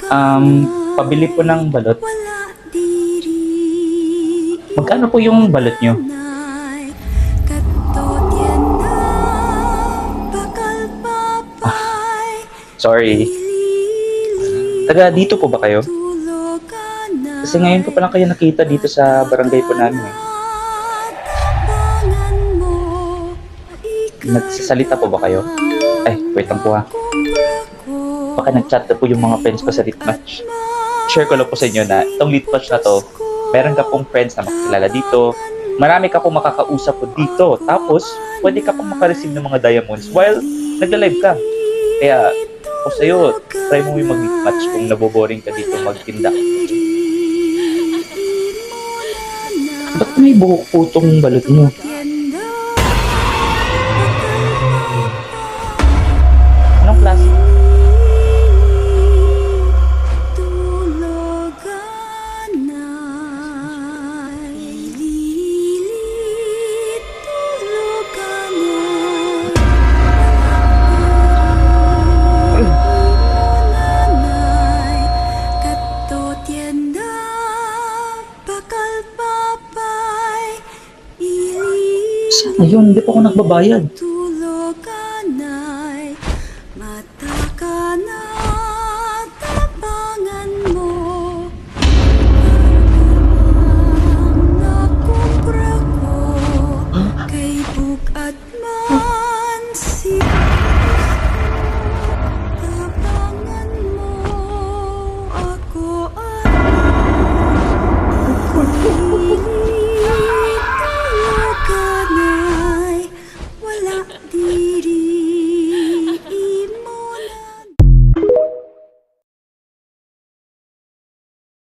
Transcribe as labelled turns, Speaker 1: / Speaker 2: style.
Speaker 1: Pabili po ng balot. Magkano po yung balot nyo? Sorry. Taga dito po ba kayo? Kasi ngayon ko pa lang kayo nakita dito sa barangay po namin eh. Nagsasalita po ba kayo? Ay, wait lang po ha. Baka nag-chat na po yung mga friends ko sa Litmatch. Share ko lang po sa inyo na itong Litmatch na to, meron ka pong friends na makakilala dito. Marami ka pong makakausap po dito. Tapos, pwede ka pong makareceive ng mga diamonds while nagla-live ka. Kaya, ako sa'yo, try mo yung mag-Litmatch kung naboboring ka dito magtinda. Ba't may buhok po itong balot nyo? Anong klase? Sana yun, hindi pa ako nagbabayad.